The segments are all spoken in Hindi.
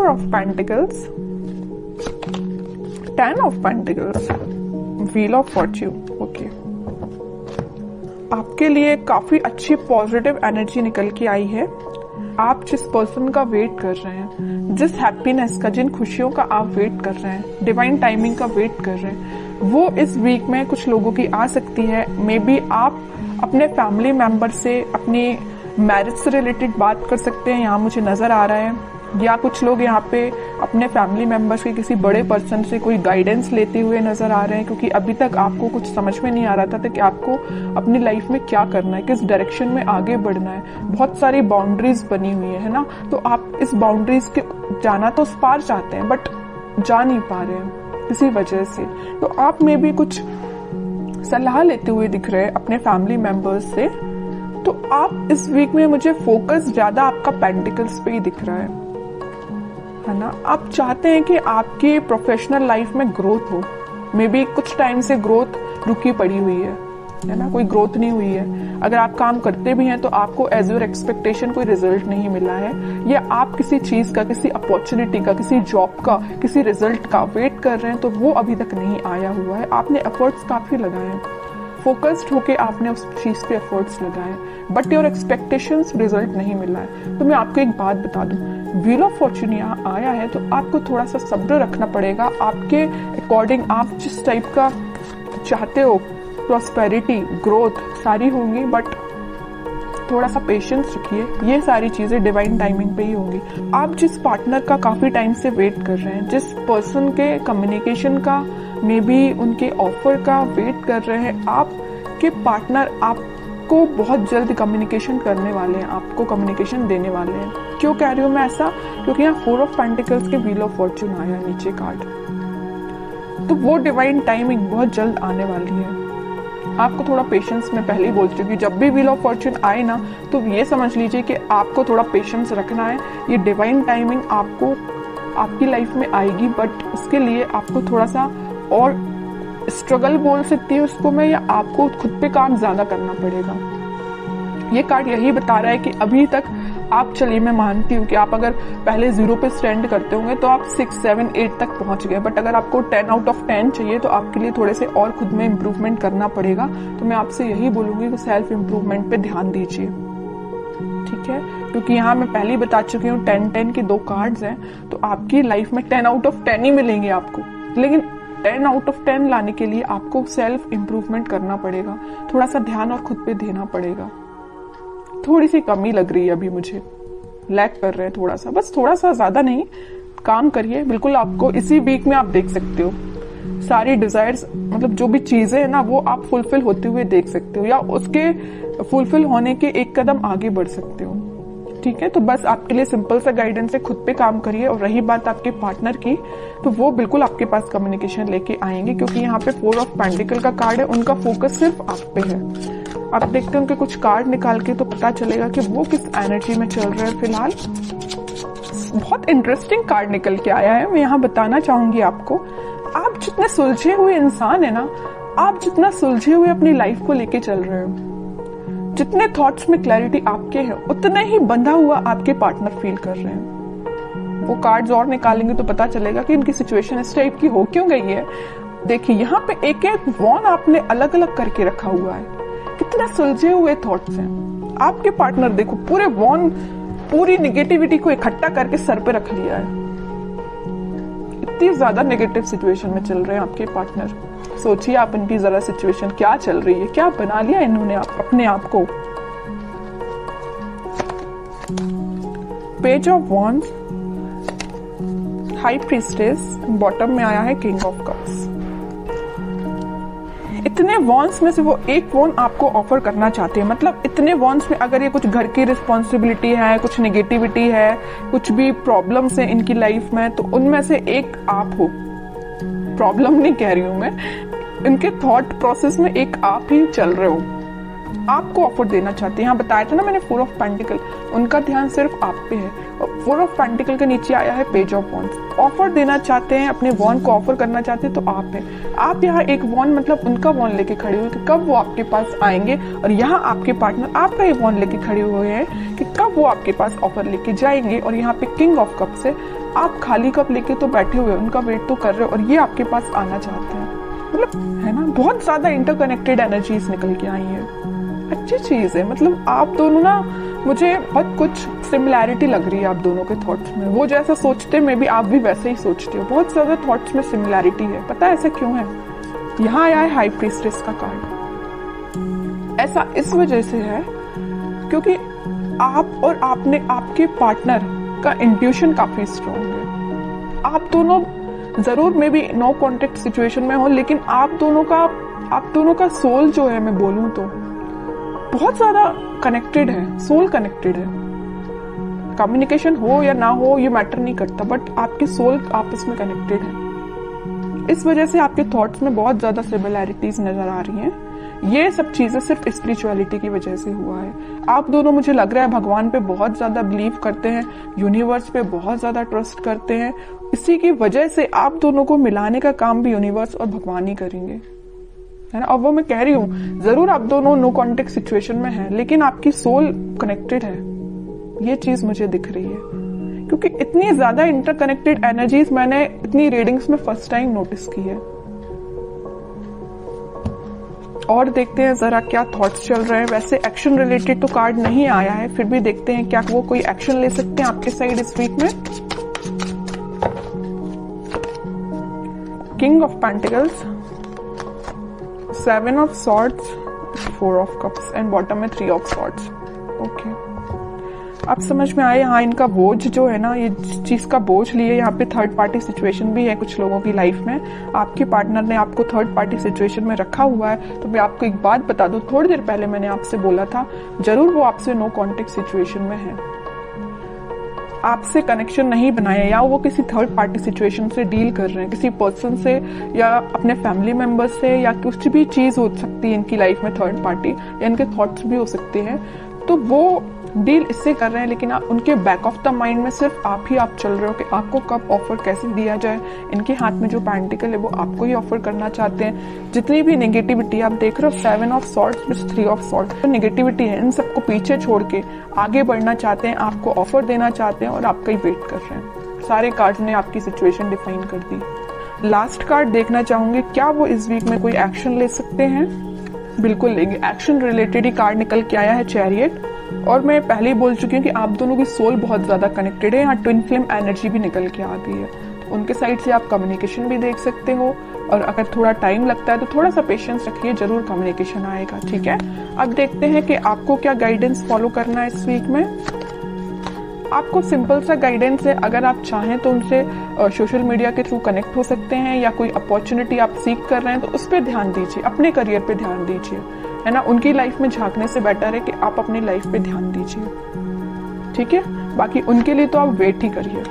Of pentacles, 10 of pentacles, wheel of Fortune. Okay, आपके लिए काफी अच्छी पॉजिटिव एनर्जी निकल के आई है। आप जिस पर्सन का वेट कर रहे हैं, जिस हैप्पीनेस का, जिन खुशियों का आप वेट कर रहे हैं, डिवाइन टाइमिंग का वेट कर रहे हैं, वो इस वीक में कुछ लोगों की आ सकती है। मे बी आप अपने फैमिली मेंबर से अपनी मैरिज से रिलेटेड बात कर सकते हैं, यहाँ मुझे नजर आ रहा है। या कुछ लोग यहाँ पे अपने फैमिली मेंबर्स के किसी बड़े पर्सन से कोई गाइडेंस लेते हुए नजर आ रहे हैं, क्योंकि अभी तक आपको कुछ समझ में नहीं आ रहा था कि आपको अपनी लाइफ में क्या करना है, किस डायरेक्शन में आगे बढ़ना है। बहुत सारी बाउंड्रीज बनी हुई है ना, तो आप इस बाउंड्रीज के जाना तो उस पार चाहते हैं, बट जा नहीं पा रहे हैं किसी वजह से। तो आप में भी कुछ सलाह लेते हुए दिख रहे हैं अपने फैमिली मेंबर्स से। तो आप इस वीक में मुझे फोकस ज्यादा आपका पेंटिकल्स पे ही दिख रहा है ना। आप चाहते हैं कि आपकी प्रोफेशनल लाइफ में ग्रोथ हो। मे बी कुछ टाइम से ग्रोथ रुकी पड़ी हुई है ना, कोई ग्रोथ नहीं हुई है। अगर आप काम करते भी हैं तो आपको एज योर एक्सपेक्टेशन कोई रिजल्ट नहीं मिला है, या आप किसी चीज का, किसी अपॉर्चुनिटी का, किसी जॉब का, किसी रिजल्ट का वेट कर रहे हैं तो वो अभी तक नहीं आया हुआ है। आपने एफर्ट्स काफी लगाए हैं, फोकस्ड होके आपने उस चीज पे एफर्ट्स लगाए, बट योर एक्सपेक्टेशंस रिजल्ट नहीं मिला है। तो मैं आपको एक बात बता दूं, व्हील ऑफ फॉर्च्यून यहाँ आया है तो आपको थोड़ा सा सब्र रखना पड़ेगा। आपके अकॉर्डिंग आप जिस टाइप का चाहते हो, प्रॉस्पेरिटी, ग्रोथ सारी होंगी, बट थोड़ा सा पेशेंस रखिए। ये सारी चीजें डिवाइन टाइमिंग पे ही होंगी। आप जिस पार्टनर का काफी टाइम से वेट कर रहे हैं, जिस पर्सन के कम्युनिकेशन का, मे बी उनके ऑफर का वेट कर रहे हैं, आपके पार्टनर आपको बहुत जल्द कम्युनिकेशन करने वाले हैं, आपको कम्युनिकेशन देने वाले हैं। क्यों कह रही हूँ मैं ऐसा? क्योंकि यहाँ 4 ऑफ पेंटिकल्स के व्हील ऑफ फॉर्च्यून आया नीचे कार्ड, तो वो डिवाइन टाइमिंग बहुत जल्द आने वाली है। आपको थोड़ा पेशेंस, मैं पहले ही बोल चुकी हूँ, जब भी व्हील ऑफ फॉर्च्यून आए ना तो ये समझ लीजिए कि आपको थोड़ा पेशेंस रखना है। ये डिवाइन टाइमिंग आपको आपकी लाइफ में आएगी, बट उसके लिए आपको थोड़ा सा और स्ट्रगल बोल सकती है उसको मैं, या आपको खुद पे काम ज्यादा करना पड़ेगा। ये कार्ड यही बता रहा है कि अभी तक आप, चलिए मैं मानती हूँ कि आप अगर पहले 0 पे स्टैंड करते होंगे तो आप 6, 7, 8 तक पहुंच गए, बट अगर आपको 10 आउट ऑफ 10 चाहिए तो आपके लिए थोड़े से और खुद में इम्प्रूवमेंट करना पड़ेगा। तो मैं आपसे यही बोलूंगी कि सेल्फ इम्प्रूवमेंट पे ध्यान दीजिए, ठीक है? क्योंकि यहाँ मैं पहले ही बता चुकी हूँ 10-10 के 2 कार्ड्स हैं, तो आपकी लाइफ में 10 आउट ऑफ 10 ही मिलेंगे आपको, लेकिन 10 आउट ऑफ 10 लाने के लिए आपको सेल्फ इम्प्रूवमेंट करना पड़ेगा, थोड़ा सा ध्यान और खुद पे देना पड़ेगा। थोड़ी सी कमी लग रही है अभी मुझे, लैक कर रहे हैं थोड़ा सा, बस थोड़ा सा, ज्यादा नहीं। काम करिए, बिल्कुल आपको इसी वीक में आप देख सकते हो सारी डिजायर्स, मतलब जो भी चीजें है ना वो आप फुलफिल होते हुए देख सकते हो, या उसके फुलफिल होने के एक कदम आगे बढ़ सकते हो, ठीक है? तो बस आपके लिए सिंपल सा गाइडेंस है, खुद पे काम करिए। और रही बात आपके पार्टनर की, तो वो बिल्कुल आपके पास कम्युनिकेशन लेके आएंगे, क्योंकि यहाँ पे 4 ऑफ पेंटिकल का कार्ड है, उनका फोकस सिर्फ आप पे है। आप देखते हैं उनके कुछ कार्ड निकाल के तो पता चलेगा कि वो किस एनर्जी में चल रहे हैं फिलहाल। बहुत इंटरेस्टिंग कार्ड निकल के आया है, मैं यहाँ बताना चाहूंगी आपको। आप जितने सुलझे हुए इंसान है ना, आप जितना सुलझे हुए अपनी लाइफ को लेके चल रहे हो, जितने थॉट्स में क्लैरिटी आपके हैं, उतना ही बंधा हुआ आपके पार्टनर फील कर रहे हैं। वो कार्ड्स और निकालेंगे तो पता चलेगा कि इनकी सिचुएशन इस टाइप की हो क्यों गई है। देखिए यहाँ पे एक एक वॉन आपने अलग अलग करके रखा हुआ है, कितने सुलझे हुए थॉट्स हैं। आपके पार्टनर देखो, पूरे वॉन, पूरी निगेटिविटी को इकट्ठा करके सर पे रख लिया है। इतनी ज्यादा नेगेटिव सिचुएशन में चल रहे हैं आपके पार्टनर। सोचिए आप इनकी जरा सिचुएशन क्या चल रही है, क्या बना लिया इन्होंने अपने आप को। Page of wands, high priestess, bottom में आया है किंग ऑफ कप्स। इतने वॉन्स में से वो एक वॉन आपको ऑफर करना चाहते हैं, मतलब इतने वॉन्स में अगर ये कुछ घर की रिस्पॉन्सिबिलिटी है, कुछ नेगेटिविटी है, कुछ भी प्रॉब्लम्स है इनकी लाइफ में, तो उनमें से एक आप हो। प्रॉब्लम नहीं कह रही हूं मैं, इनके थॉट प्रोसेस में एक आप ही चल रहे हो। आपको ऑफर देना चाहते हैं। यहाँ बताया था ना मैंने 4 ऑफ पेंटिकल, उनका ध्यान सिर्फ आप पे है। और 4 ऑफ पेंटिकल के नीचे आया है पेज ऑफ वॉन्ड्स। ऑफर देना चाहते हैं, अपने वॉन्ड को ऑफर करना चाहते हैं तो आप है। आप यहाँ एक वॉन्ड मतलब उनका वॉन्ड लेके खड़े हुए कि कब वो आपके पास आएंगे, और यहाँ आपके पार्टनर आपका ही वॉन्ड लेके खड़े हुए हैं कि कब वो आपके पास ऑफर लेके जाएंगे। और यहाँ पे किंग ऑफ कप्स है, आप खाली कप लेके तो बैठे हुए, उनका वेट तो कर रहे हो और ये आपके पास आना चाहते हैं। मतलब है ना, बहुत ज्यादा इंटरकनेक्टेड एनर्जीज निकल के आई है। अच्छी चीज है। मतलब आप दोनों ना, मुझे बहुत कुछ सिमिलैरिटी लग रही है आप दोनों के थॉट्स में। वो जैसा सोचते हैं मे बी आप भी वैसे ही सोचते हो। बहुत ज्यादा थॉट्स में सिमिलैरिटी है। पता है ऐसा क्यों है? यहाँ आया है हाई प्रीस्टेस का कार्ड। ऐसा इस वजह से है क्योंकि आप और आपके पार्टनर का इंट्यूशन काफी स्ट्रॉन्ग है। आप दोनों जरूर maybe no contact situation में हो, लेकिन आप दोनों का सोल जो है, मैं बोलूं तो बहुत ज्यादा कनेक्टेड है। सोल कनेक्टेड है। कम्युनिकेशन हो या ना हो ये मैटर नहीं करता, बट आपके सोल आपस में कनेक्टेड है। इस वजह से आपके थॉट्स में बहुत ज्यादा सिमिलैरिटीज नजर आ रही हैं। ये सब चीजें सिर्फ स्पिरिचुअलिटी की वजह से हुआ है। आप दोनों, मुझे लग रहा है, भगवान पे बहुत ज्यादा बिलीव करते हैं, यूनिवर्स पे बहुत ज्यादा ट्रस्ट करते हैं। इसी की वजह से आप दोनों को मिलाने का काम भी यूनिवर्स और भगवान ही करेंगे, है ना। अब वो मैं कह रही हूँ, जरूर आप दोनों नो कॉन्टेक्ट सिचुएशन में हैं, लेकिन आपकी सोल कनेक्टेड है। ये चीज मुझे दिख रही है क्योंकि इतनी ज्यादा इंटरकनेक्टेड एनर्जीज मैंने इतनी रीडिंग्स में फर्स्ट टाइम नोटिस की है। और देखते हैं जरा क्या थॉट्स चल रहे हैं। वैसे एक्शन रिलेटेड तो कार्ड नहीं आया है, फिर भी देखते हैं क्या वो कोई एक्शन ले सकते हैं आपके साइड इस वीक में। King of pentacles, 7 of swords, 4 of cups and bottom में 3 ऑफ सॉर्ड्स। ओके, अब समझ में आया। हाँ, इनका बोझ जो है ना, ये चीज का बोझ लिए, यहाँ पे थर्ड पार्टी सिचुएशन भी है कुछ लोगों की लाइफ में। आपके पार्टनर ने आपको थर्ड पार्टी सिचुएशन में रखा हुआ है। तो मैं आपको एक बात बता दूं, थोड़ी देर पहले मैंने आपसे बोला था, जरूर वो आपसे नो कॉन्टेक्ट सिचुएशन में है, आपसे कनेक्शन नहीं बनाया, या वो किसी थर्ड पार्टी सिचुएशन से डील कर रहे हैं, किसी पर्सन से या अपने फैमिली मेंबर्स से, या कुछ भी चीज हो सकती है इनकी लाइफ में थर्ड पार्टी, या इनके थॉट्स भी हो सकते हैं। तो वो डील इससे कर रहे हैं, लेकिन उनके बैक ऑफ द माइंड में सिर्फ आप चल रहे हो कि आपको कब ऑफर कैसे दिया जाए। इनके हाथ में जो पेंटिकल है वो आपको ही ऑफर करना चाहते हैं। जितनी भी नेगेटिविटी आप देख रहे हो, 7 of swords plus 3 of swords, तो नेगेटिविटी है, इन सबको पीछे छोड़ के आगे बढ़ना चाहते हैं, आपको ऑफर देना चाहते हैं और आपका ही वेट कर रहे हैं। सारे कार्ड्स ने आपकी सिचुएशन डिफाइन कर दी। लास्ट कार्ड देखना चाहूंगी, क्या वो इस वीक में कोई एक्शन ले सकते हैं? बिल्कुल लेंगे। एक्शन रिलेटेड ही कार्ड निकल के आया है, चैरियट। और मैं पहले ही बोल चुकी हूँ कि आप दोनों की सोल बहुत ज्यादा कनेक्टेड है। यहाँ ट्विन फ्लेम एनर्जी भी निकल के आ गई है, तो उनके साइड से आप कम्युनिकेशन भी देख सकते हो। और अगर थोड़ा टाइम लगता है तो थोड़ा सा पेशेंस रखिए, जरूर कम्युनिकेशन आएगा, ठीक है। अब देखते हैं कि आपको क्या गाइडेंस फॉलो करना है इस वीक में। आपको सिंपल सा गाइडेंस है, अगर आप चाहें तो उनसे सोशल मीडिया के थ्रू कनेक्ट हो सकते हैं, या कोई अपॉर्चुनिटी आप सीख कर रहे हैं तो उस पर ध्यान दीजिए, अपने करियर पे ध्यान दीजिए, है ना। उनकी लाइफ में झांकने से बेटर है कि आप अपनी लाइफ पे ध्यान दीजिए, ठीक है। बाकी उनके लिए तो आप वेट ही करिए।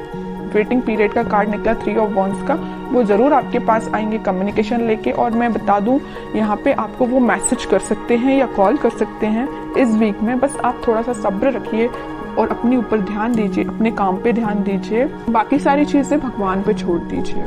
वेटिंग पीरियड का कार्ड निकला 3 ऑफ वॉन्ड्स का, वो जरूर आपके पास आएंगे कम्युनिकेशन लेके। और मैं बता दूं, यहाँ पे आपको वो मैसेज कर सकते हैं या कॉल कर सकते हैं इस वीक में। बस आप थोड़ा सा सब्र रखिए और अपने ऊपर ध्यान दीजिए, अपने काम पे ध्यान दीजिए, बाकी सारी चीजें भगवान पे छोड़ दीजिए।